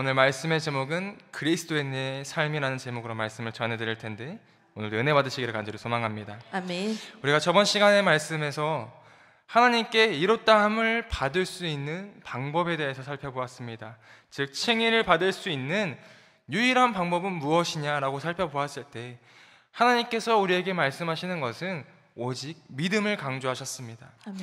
오늘 말씀의 제목은 그리스도인의 삶이라는 제목으로 말씀을 전해드릴 텐데 오늘도 은혜 받으시기를 간절히 소망합니다. 아멘. 우리가 저번 시간의 말씀에서 하나님께 이롭다함을 받을 수 있는 방법에 대해서 살펴보았습니다. 즉 칭의를 받을 수 있는 유일한 방법은 무엇이냐라고 살펴보았을 때 하나님께서 우리에게 말씀하시는 것은 오직 믿음을 강조하셨습니다. 아멘.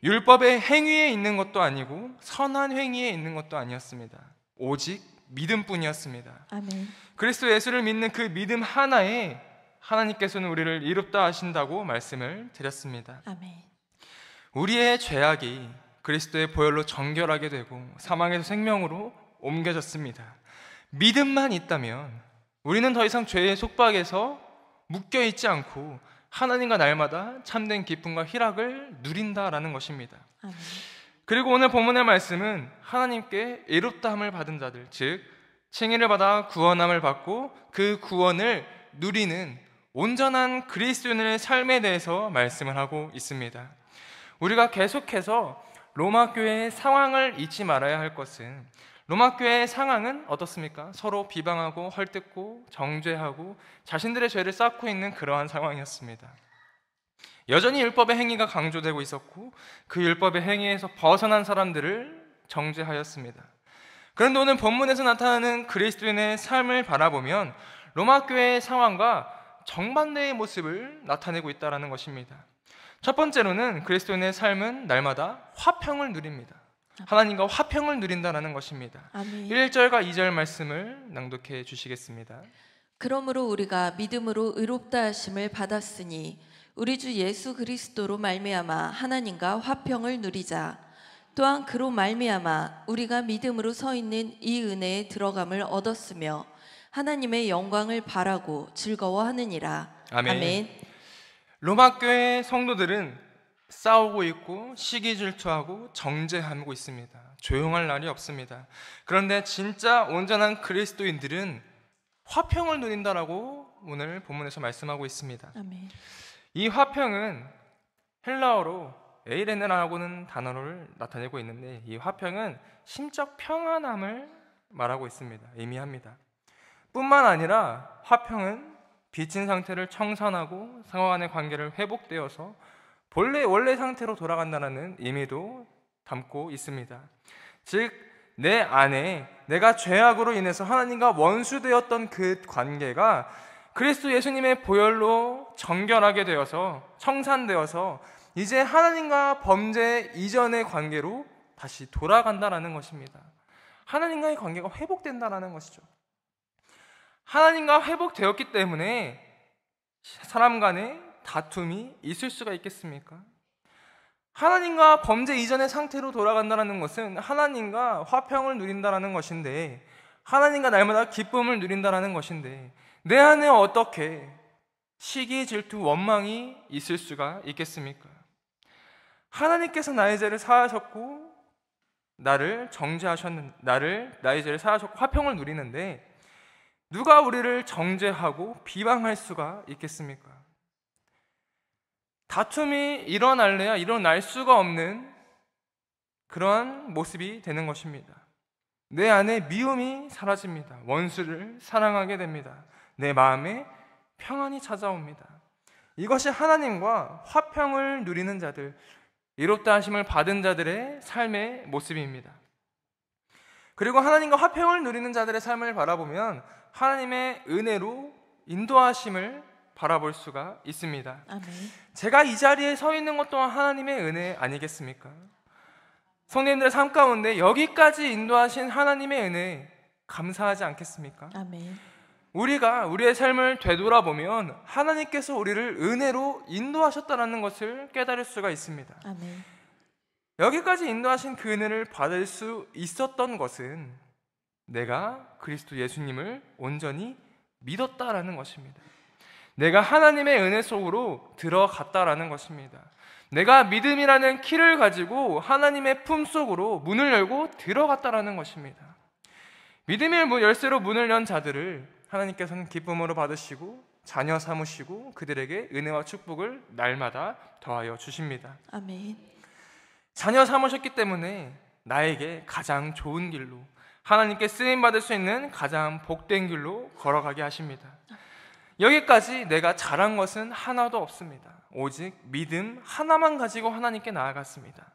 율법의 행위에 있는 것도 아니고 선한 행위에 있는 것도 아니었습니다. 오직 믿음뿐이었습니다. 아멘. 그리스도 예수를 믿는 그 믿음 하나에 하나님께서는 우리를 이롭다 하신다고 말씀을 드렸습니다. 아멘. 우리의 죄악이 그리스도의 보혈로 정결하게 되고 사망에서 생명으로 옮겨졌습니다. 믿음만 있다면 우리는 더 이상 죄의 속박에서 묶여있지 않고 하나님과 날마다 참된 기쁨과 희락을 누린다라는 것입니다. 아멘. 그리고 오늘 본문의 말씀은 하나님께 이롭다함을 받은 자들, 즉 칭의를 받아 구원함을 받고 그 구원을 누리는 온전한 그리스도인의 삶에 대해서 말씀을 하고 있습니다. 우리가 계속해서 로마 교회의 상황을 잊지 말아야 할 것은 로마 교회의 상황은 어떻습니까? 서로 비방하고 헐뜯고 정죄하고 자신들의 죄를 쌓고 있는 그러한 상황이었습니다. 여전히 율법의 행위가 강조되고 있었고 그 율법의 행위에서 벗어난 사람들을 정죄하였습니다. 그런데 오늘 본문에서 나타나는 그리스도인의 삶을 바라보면 로마 교회의 상황과 정반대의 모습을 나타내고 있다는 것입니다. 첫 번째로는 그리스도인의 삶은 날마다 화평을 누립니다. 하나님과 화평을 누린다는 것입니다. 아멘. 1절과 2절 말씀을 낭독해 주시겠습니다. 그러므로 우리가 믿음으로 의롭다 하심을 받았으니 우리 주 예수 그리스도로 말미암아 하나님과 화평을 누리자. 또한 그로 말미암아 우리가 믿음으로 서 있는 이 은혜에 들어감을 얻었으며 하나님의 영광을 바라고 즐거워하느니라. 아멘. 아멘. 로마 교회 성도들은 싸우고 있고 시기 질투하고 정죄하고 있습니다. 조용할 날이 없습니다. 그런데 진짜 온전한 그리스도인들은 화평을 누린다라고 오늘 본문에서 말씀하고 있습니다. 아멘. 이 화평은 헬라어로 에이레네라고는 단어를 나타내고 있는데 이 화평은 심적 평안함을 말하고 있습니다. 의미합니다. 뿐만 아니라 화평은 빚진 상태를 청산하고 상호 간의 관계를 회복되어서 원래 상태로 돌아간다는 의미도 담고 있습니다. 즉 내 안에 내가 죄악으로 인해서 하나님과 원수되었던 그 관계가 그리스도 예수님의 보혈로 정결하게 되어서 청산되어서 이제 하나님과 범죄 이전의 관계로 다시 돌아간다는 것입니다. 하나님과의 관계가 회복된다는 것이죠. 하나님과 회복되었기 때문에 사람 간의 다툼이 있을 수가 있겠습니까? 하나님과 범죄 이전의 상태로 돌아간다는 것은 하나님과 화평을 누린다는 것인데 하나님과 날마다 기쁨을 누린다는 것인데 내 안에 어떻게 시기, 질투, 원망이 있을 수가 있겠습니까? 하나님께서 나의 죄를 사하셨고 나의 죄를 사하셨고 화평을 누리는데 누가 우리를 정죄하고 비방할 수가 있겠습니까? 다툼이 일어날래야 일어날 수가 없는 그러한 모습이 되는 것입니다. 내 안에 미움이 사라집니다. 원수를 사랑하게 됩니다. 내 마음에 평안이 찾아옵니다. 이것이 하나님과 화평을 누리는 자들, 이롭다 하심을 받은 자들의 삶의 모습입니다. 그리고 하나님과 화평을 누리는 자들의 삶을 바라보면 하나님의 은혜로 인도하심을 바라볼 수가 있습니다. 아멘. 제가 이 자리에 서 있는 것 또한 하나님의 은혜 아니겠습니까? 성도님들의 삶 가운데 여기까지 인도하신 하나님의 은혜 감사하지 않겠습니까? 아멘. 우리가 우리의 삶을 되돌아보면 하나님께서 우리를 은혜로 인도하셨다는 것을 깨달을 수가 있습니다. 아멘. 여기까지 인도하신 그 은혜를 받을 수 있었던 것은 내가 그리스도 예수님을 온전히 믿었다라는 것입니다. 내가 하나님의 은혜 속으로 들어갔다라는 것입니다. 내가 믿음이라는 키를 가지고 하나님의 품속으로 문을 열고 들어갔다라는 것입니다. 믿음의 열쇠로 문을 연 자들을 하나님께서는 기쁨으로 받으시고 자녀 삼으시고 그들에게 은혜와 축복을 날마다 더하여 주십니다. 아멘. 자녀 삼으셨기 때문에 나에게 가장 좋은 길로 하나님께 쓰임받을 수 있는 가장 복된 길로 걸어가게 하십니다. 여기까지 내가 잘한 것은 하나도 없습니다. 오직 믿음 하나만 가지고 하나님께 나아갔습니다.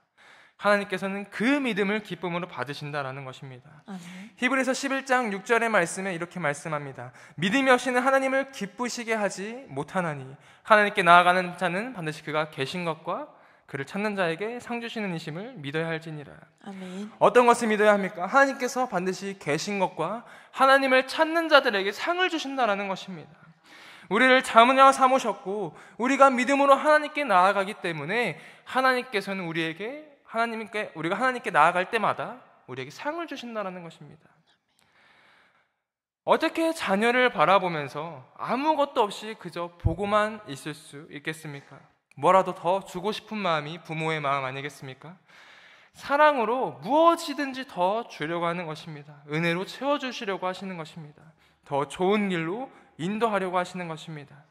하나님께서는 그 믿음을 기쁨으로 받으신다라는 것입니다. 아멘. 히브리서 11장 6절의 말씀에 이렇게 말씀합니다. 믿음이 없이는 하나님을 기쁘시게 하지 못하나니 하나님께 나아가는 자는 반드시 그가 계신 것과 그를 찾는 자에게 상 주시는 이심을 믿어야 할지니라. 아멘. 어떤 것을 믿어야 합니까? 하나님께서 반드시 계신 것과 하나님을 찾는 자들에게 상을 주신다라는 것입니다. 우리를 자녀 삼으셨고 우리가 믿음으로 하나님께 나아가기 때문에 하나님께서는 우리가 하나님께 나아갈 때마다 우리에게 상을 주신다라는 것입니다. 어떻게 자녀를 바라보면서 아무것도 없이 그저 보고만 있을 수 있겠습니까? 뭐라도 더 주고 싶은 마음이 부모의 마음 아니겠습니까? 사랑으로 무엇이든지 더 주려고 하는 것입니다. 은혜로 채워주시려고 하시는 것입니다. 더 좋은 길로 인도하려고 하시는 것입니다.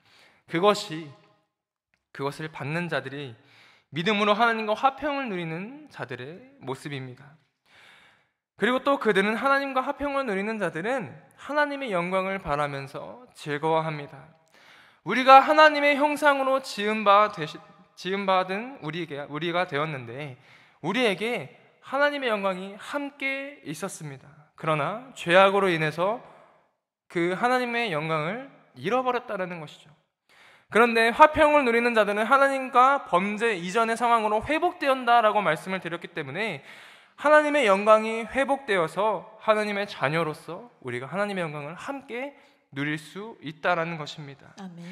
그것을 받는 자들이 믿음으로 하나님과 화평을 누리는 자들의 모습입니다. 그리고 또 그들은 하나님과 화평을 누리는 자들은 하나님의 영광을 바라면서 즐거워합니다. 우리가 하나님의 형상으로 지음받은 우리가 되었는데 우리에게 하나님의 영광이 함께 있었습니다. 그러나 죄악으로 인해서 그 하나님의 영광을 잃어버렸다는 것이죠. 그런데 화평을 누리는 자들은 하나님과 범죄 이전의 상황으로 회복되었다라고 말씀을 드렸기 때문에 하나님의 영광이 회복되어서 하나님의 자녀로서 우리가 하나님의 영광을 함께 누릴 수 있다라는 것입니다. 아멘.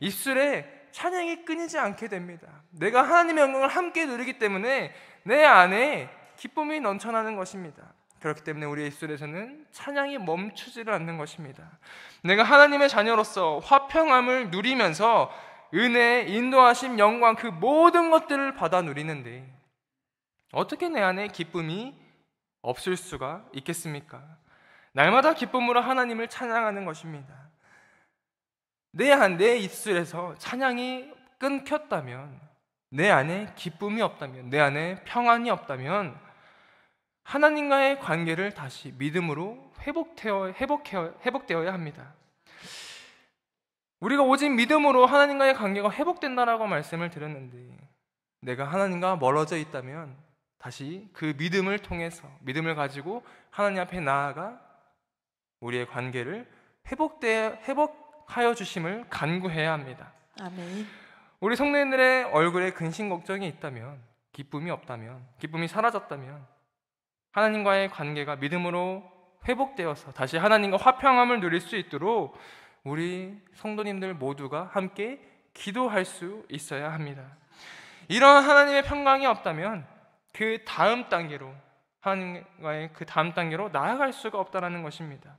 입술에 찬양이 끊이지 않게 됩니다. 내가 하나님의 영광을 함께 누리기 때문에 내 안에 기쁨이 넘쳐나는 것입니다. 그렇기 때문에 우리의 입술에서는 찬양이 멈추지를 않는 것입니다. 내가 하나님의 자녀로서 화평함을 누리면서 은혜, 인도하심, 영광 그 모든 것들을 받아 누리는데 어떻게 내 안에 기쁨이 없을 수가 있겠습니까? 날마다 기쁨으로 하나님을 찬양하는 것입니다. 내 입술에서 찬양이 끊겼다면, 내 안에 기쁨이 없다면, 내 안에 평안이 없다면 하나님과의 관계를 다시 믿음으로 회복되어야 합니다. 우리가 오직 믿음으로 하나님과의 관계가 회복된다라고 말씀을 드렸는데 내가 하나님과 멀어져 있다면 다시 그 믿음을 통해서 믿음을 가지고 하나님 앞에 나아가 우리의 관계를 회복하여 주심을 간구해야 합니다. 아멘. 우리 성도님들의 얼굴에 근심 걱정이 있다면, 기쁨이 없다면, 기쁨이 사라졌다면 하나님과의 관계가 믿음으로 회복되어서 다시 하나님과 화평함을 누릴 수 있도록 우리 성도님들 모두가 함께 기도할 수 있어야 합니다. 이런 하나님의 평강이 없다면 그 다음 단계로 하나님과의 그 다음 단계로 나아갈 수가 없다는 것입니다.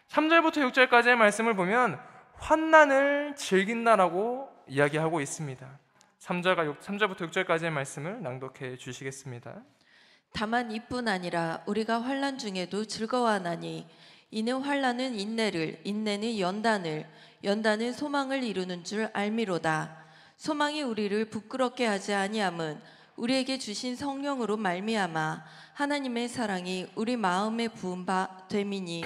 3절부터 6절까지의 말씀을 보면 환난을 즐긴다라고 이야기하고 있습니다. 3절부터 6절까지의 말씀을 낭독해 주시겠습니다. 다만 이뿐 아니라 우리가 환난 중에도 즐거워하나니 이는 환난은 인내를, 인내는 연단을, 연단은 소망을 이루는 줄 알미로다. 소망이 우리를 부끄럽게 하지 아니함은 우리에게 주신 성령으로 말미암아 하나님의 사랑이 우리 마음에 부은 바 됨이니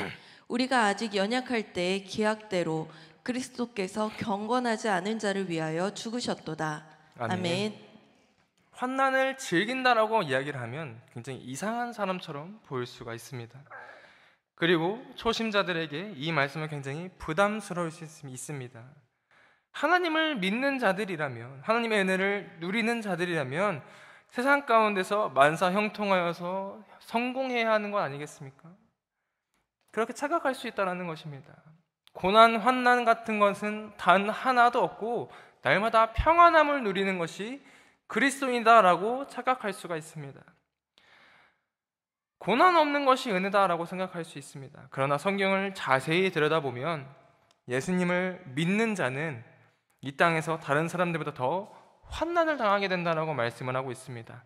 우리가 아직 연약할 때의 기약대로 그리스도께서 경건하지 않은 자를 위하여 죽으셨도다. 아멘. 환난을 즐긴다라고 이야기를 하면 굉장히 이상한 사람처럼 보일 수가 있습니다. 그리고 초심자들에게 이 말씀은 굉장히 부담스러울 수 있습니다. 하나님을 믿는 자들이라면, 하나님의 은혜를 누리는 자들이라면 세상 가운데서 만사 형통하여서 성공해야 하는 것 아니겠습니까? 그렇게 착각할 수 있다는 것입니다. 고난, 환난 같은 것은 단 하나도 없고 날마다 평안함을 누리는 것이 그리스도인이다라고 착각할 수가 있습니다. 고난 없는 것이 은혜다라고 생각할 수 있습니다. 그러나 성경을 자세히 들여다보면 예수님을 믿는 자는 이 땅에서 다른 사람들보다 더 환난을 당하게 된다라고 말씀을 하고 있습니다.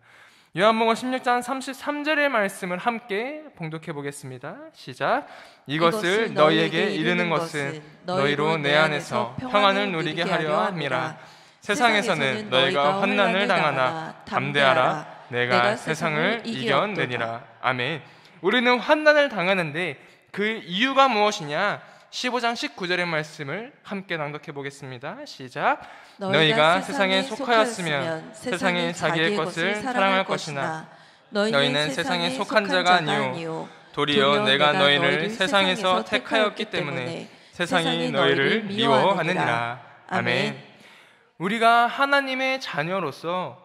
요한복음 16장 33절의 말씀을 함께 봉독해 보겠습니다. 시작. 이것을 너희에게 이르는 것은 너희로 내 안에서 평안을 누리게 하려 함이라. 세상에서는 너희가 환난을 당하나 담대하라. 내가 세상을 이겨내니라. 아멘. 우리는 환난을 당하는데 그 이유가 무엇이냐? 15장 19절의 말씀을 함께 낭독해 보겠습니다. 시작. 너희가 세상에 속하였으면 세상이 자기의 것을 사랑할 것이나 너희는 세상에 속한 자가 아니요 도리어 내가 너희를 세상에서 택하였기 때문에 세상이 너희를 미워하느니라. 아멘. 우리가 하나님의 자녀로서,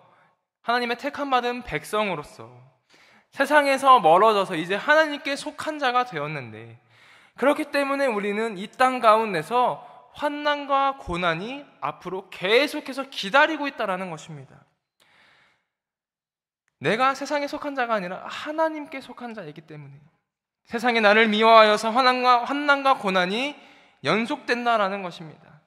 하나님의 택함받은 백성으로서 세상에서 멀어져서 이제 하나님께 속한 자가 되었는데, 그렇기 때문에 우리는 이 땅 가운데서 환난과 고난이 앞으로 계속해서 기다리고 있다는 것입니다. 내가 세상에 속한 자가 아니라 하나님께 속한 자이기 때문에 세상이 나를 미워하여서 환난과 고난이 연속된다라는 것입니다.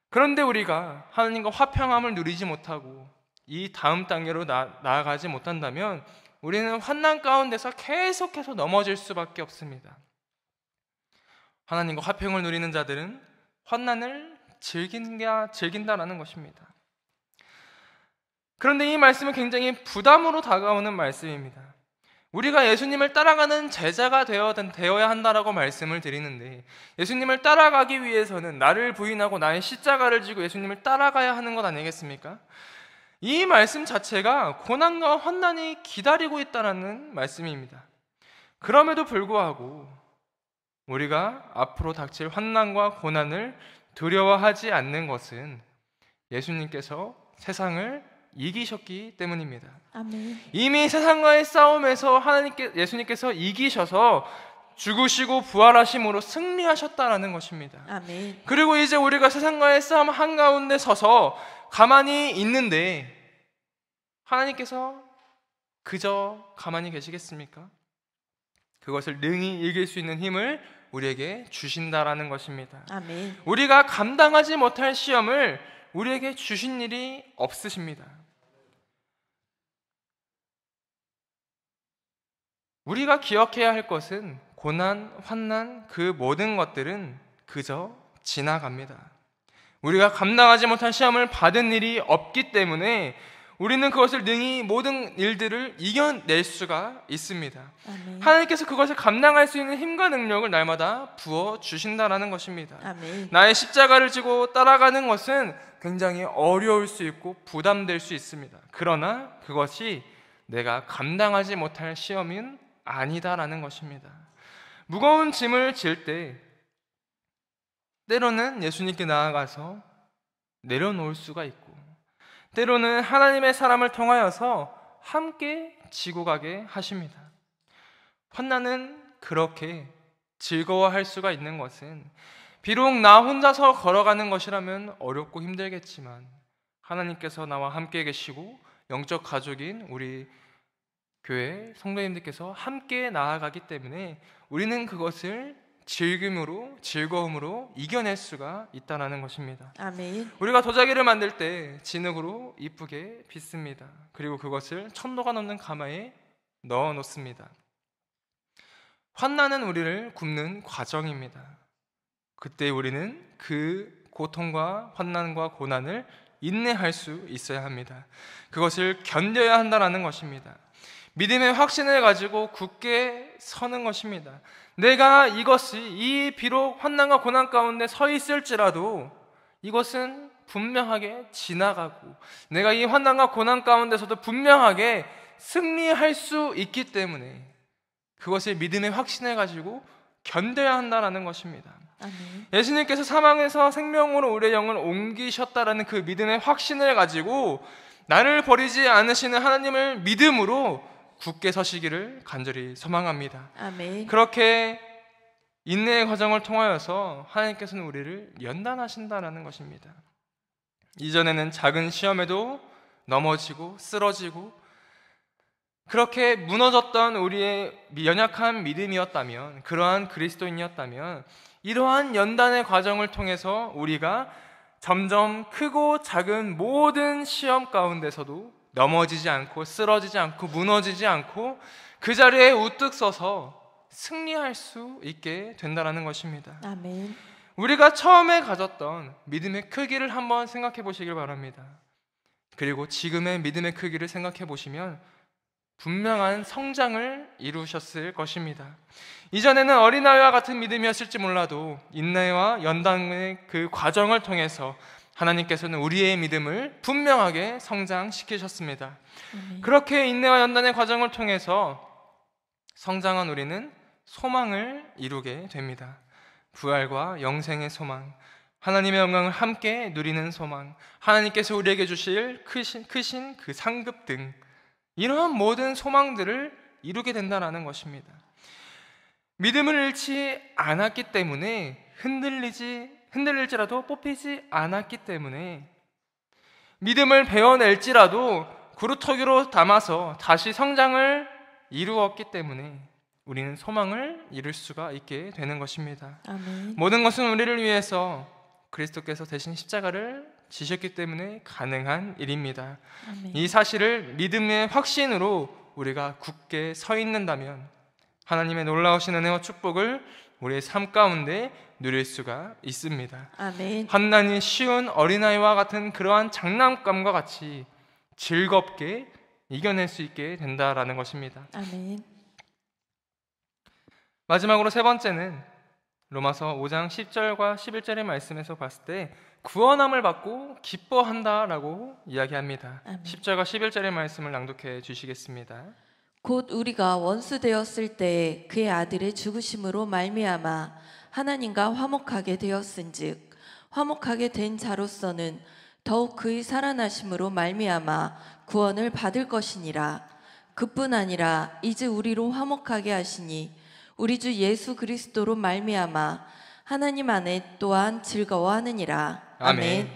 그런데 우리가 하나님과 화평함을 누리지 못하고 이 다음 단계로 나아가지 못한다면 우리는 환난 가운데서 계속해서 넘어질 수밖에 없습니다. 하나님과 화평을 누리는 자들은 환난을 즐긴다라는 것입니다. 그런데 이 말씀은 굉장히 부담으로 다가오는 말씀입니다. 우리가 예수님을 따라가는 제자가 되어야 한다라고 말씀을 드리는데, 예수님을 따라가기 위해서는 나를 부인하고 나의 십자가를 지고 예수님을 따라가야 하는 것 아니겠습니까? 이 말씀 자체가 고난과 환난이 기다리고 있다는 말씀입니다. 그럼에도 불구하고 우리가 앞으로 닥칠 환난과 고난을 두려워하지 않는 것은 예수님께서 세상을 이기셨기 때문입니다. 아멘. 이미 세상과의 싸움에서 예수님께서 이기셔서 죽으시고 부활하심으로 승리하셨다라는 것입니다. 아멘. 그리고 이제 우리가 세상과의 싸움 한가운데 서서 가만히 있는데 하나님께서 그저 가만히 계시겠습니까? 그것을 능히 이길 수 있는 힘을 우리에게 주신다라는 것입니다. 아멘. 우리가 감당하지 못할 시험을 우리에게 주신 일이 없으십니다. 우리가 기억해야 할 것은 고난, 환난, 그 모든 것들은 그저 지나갑니다. 우리가 감당하지 못한 시험을 받은 일이 없기 때문에 우리는 그것을 능히 모든 일들을 이겨낼 수가 있습니다. 아멘. 하나님께서 그것을 감당할 수 있는 힘과 능력을 날마다 부어주신다는 것입니다. 아멘. 나의 십자가를 지고 따라가는 것은 굉장히 어려울 수 있고 부담될 수 있습니다. 그러나 그것이 내가 감당하지 못할 시험은 아니다라는 것입니다. 무거운 짐을 질 때 때로는 예수님께 나아가서 내려놓을 수가 있고, 때로는 하나님의 사람을 통하여서 함께 지고 가게 하십니다. 환난은 그렇게 즐거워할 수가 있는 것은 비록 나 혼자서 걸어가는 것이라면 어렵고 힘들겠지만 하나님께서 나와 함께 계시고 영적 가족인 우리 교회 성도님들께서 함께 나아가기 때문에 우리는 그것을 즐거움으로 이겨낼 수가 있다는 것입니다. 아멘. 우리가 도자기를 만들 때 진흙으로 이쁘게 빚습니다. 그리고 그것을 1000도가 넘는 가마에 넣어 놓습니다. 환난은 우리를 굽는 과정입니다. 그때 우리는 그 고통과 환난과 고난을 인내할 수 있어야 합니다. 그것을 견뎌야 한다는 것입니다. 믿음의 확신을 가지고 굳게 서는 것입니다. 내가 이 비록 환난과 고난 가운데 서 있을지라도 이것은 분명하게 지나가고 내가 이 환난과 고난 가운데서도 분명하게 승리할 수 있기 때문에 그것을 믿음의 확신을 가지고 견뎌야 한다는 것입니다. 아멘. 예수님께서 사망에서 생명으로 우리의 영을 옮기셨다라는 그 믿음의 확신을 가지고 나를 버리지 않으시는 하나님을 믿음으로 굳게 서시기를 간절히 소망합니다. 아멘. 그렇게 인내의 과정을 통하여서 하나님께서는 우리를 연단하신다는 것입니다. 이전에는 작은 시험에도 넘어지고 쓰러지고 그렇게 무너졌던 우리의 연약한 믿음이었다면, 그러한 그리스도인이었다면 이러한 연단의 과정을 통해서 우리가 점점 크고 작은 모든 시험 가운데서도 넘어지지 않고 쓰러지지 않고 무너지지 않고 그 자리에 우뚝 서서 승리할 수 있게 된다는 것입니다. 아멘. 우리가 처음에 가졌던 믿음의 크기를 한번 생각해 보시길 바랍니다. 그리고 지금의 믿음의 크기를 생각해 보시면 분명한 성장을 이루셨을 것입니다. 이전에는 어린아이와 같은 믿음이었을지 몰라도 인내와 연단의 그 과정을 통해서 하나님께서는 우리의 믿음을 분명하게 성장시키셨습니다. 그렇게 인내와 연단의 과정을 통해서 성장한 우리는 소망을 이루게 됩니다. 부활과 영생의 소망, 하나님의 영광을 함께 누리는 소망, 하나님께서 우리에게 주실 크신 그 상급 등 이러한 모든 소망들을 이루게 된다는 것입니다. 믿음을 잃지 않았기 때문에 흔들릴지라도 뽑히지 않았기 때문에 믿음을 베어낼지라도 구루터기로 담아서 다시 성장을 이루었기 때문에 우리는 소망을 이룰 수가 있게 되는 것입니다. 아멘. 모든 것은 우리를 위해서 그리스도께서 대신 십자가를 지셨기 때문에 가능한 일입니다. 아멘. 이 사실을 믿음의 확신으로 우리가 굳게 서 있는다면 하나님의 놀라우신 은혜와 축복을 우리의 삶 가운데 누릴 수가 있습니다. 아멘. 환난이 쉬운 어린아이와 같은 그러한 장난감과 같이 즐겁게 이겨낼 수 있게 된다라는 것입니다. 아멘. 마지막으로 세 번째는 로마서 5장 10절과 11절의 말씀에서 봤을 때 구원함을 받고 기뻐한다라고 이야기합니다. 아멘. 10절과 11절의 말씀을 낭독해 주시겠습니다. 곧 우리가 원수 되었을 때에 그의 아들의 죽으심으로 말미암아 하나님과 화목하게 되었은즉 화목하게 된 자로서는 더욱 그의 살아나심으로 말미암아 구원을 받을 것이니라. 그뿐 아니라 이제 우리로 화목하게 하시니 우리 주 예수 그리스도로 말미암아 하나님 안에 또한 즐거워하느니라. 아멘.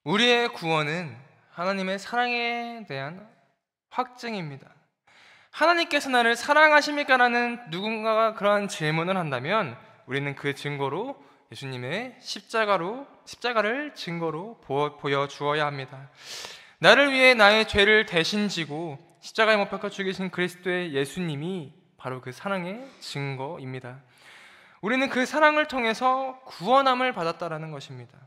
우리의 구원은 하나님의 사랑에 대한 확증입니다. 하나님께서 나를 사랑하십니까? 라는 누군가가 그러한 질문을 한다면 우리는 그 증거로 예수님의 십자가를 증거로 보여주어야 합니다. 나를 위해 나의 죄를 대신 지고 십자가에 못 박혀 죽이신 그리스도의 예수님이 바로 그 사랑의 증거입니다. 우리는 그 사랑을 통해서 구원함을 받았다라는 것입니다.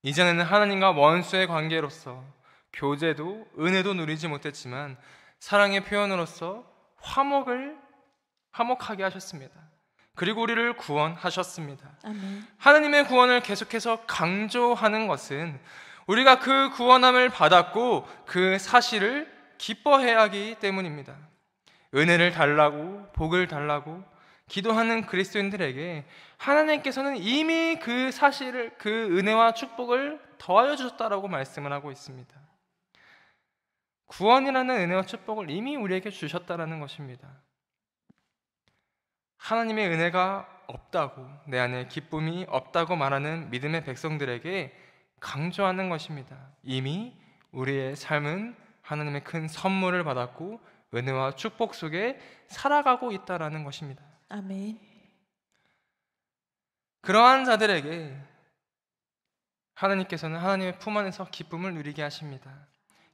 이전에는 하나님과 원수의 관계로서 교제도 은혜도 누리지 못했지만 사랑의 표현으로서 화목하게 하셨습니다. 그리고 우리를 구원하셨습니다. 아멘. 하나님의 구원을 계속해서 강조하는 것은 우리가 그 구원함을 받았고 그 사실을 기뻐해야 하기 때문입니다. 은혜를 달라고 복을 달라고 기도하는 그리스도인들에게 하나님께서는 이미 그 사실을, 그 은혜와 축복을 더하여 주셨다라고 말씀을 하고 있습니다. 구원이라는 은혜와 축복을 이미 우리에게 주셨다라는 것입니다. 하나님의 은혜가 없다고, 내 안에 기쁨이 없다고 말하는 믿음의 백성들에게 강조하는 것입니다. 이미 우리의 삶은 하나님의 큰 선물을 받았고 은혜와 축복 속에 살아가고 있다라는 것입니다. 아멘. 그러한 자들에게 하나님께서는 하나님의 품 안에서 기쁨을 누리게 하십니다.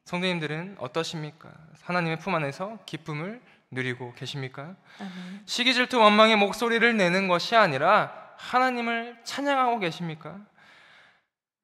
성도님들은 어떠십니까? 하나님의 품 안에서 기쁨을 누리고 계십니까? 아멘. 시기 질투 원망의 목소리를 내는 것이 아니라 하나님을 찬양하고 계십니까?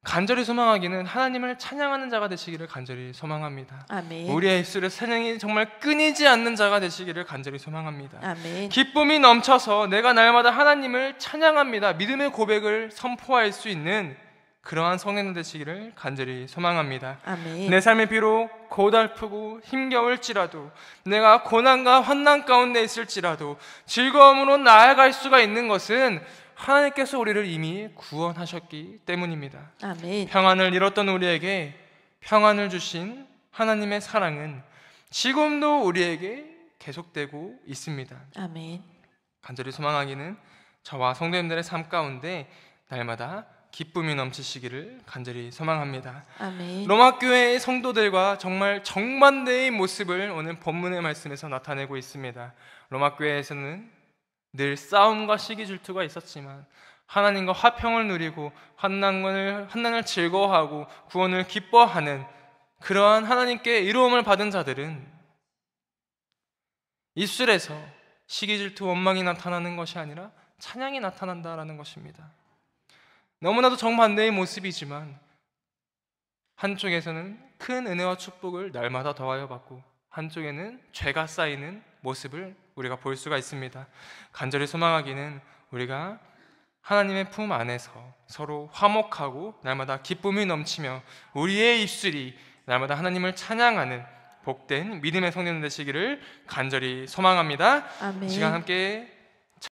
간절히 소망하기는 하나님을 찬양하는 자가 되시기를 간절히 소망합니다. 아멘. 우리의 입술에 찬양이 정말 끊이지 않는 자가 되시기를 간절히 소망합니다. 아멘. 기쁨이 넘쳐서 내가 날마다 하나님을 찬양합니다. 믿음의 고백을 선포할 수 있는 그러한 성도님 되시기를 간절히 소망합니다. 아멘. 내 삶이 비록 고달프고 힘겨울지라도, 내가 고난과 환난 가운데 있을지라도 즐거움으로 나아갈 수가 있는 것은 하나님께서 우리를 이미 구원하셨기 때문입니다. 아멘. 평안을 잃었던 우리에게 평안을 주신 하나님의 사랑은 지금도 우리에게 계속되고 있습니다. 아멘. 간절히 소망하기는 저와 성도님들의 삶 가운데 날마다 기쁨이 넘치시기를 간절히 소망합니다. 아멘. 로마 교회의 성도들과 정말 정반대의 모습을 오늘 본문의 말씀에서 나타내고 있습니다. 로마 교회에서는 늘 싸움과 시기 질투가 있었지만 하나님과 화평을 누리고 환난을 즐거워하고 구원을 기뻐하는 그러한 하나님께 이루음을 받은 자들은 입술에서 시기 질투 원망이 나타나는 것이 아니라 찬양이 나타난다라는 것입니다. 너무나도 정반대의 모습이지만 한쪽에서는 큰 은혜와 축복을 날마다 더하여 받고 한쪽에는 죄가 쌓이는 모습을 우리가 볼 수가 있습니다. 간절히 소망하기는 우리가 하나님의 품 안에서 서로 화목하고 날마다 기쁨이 넘치며 우리의 입술이 날마다 하나님을 찬양하는 복된 믿음의 성도들 되시기를 간절히 소망합니다. 아멘. 이 시간 함께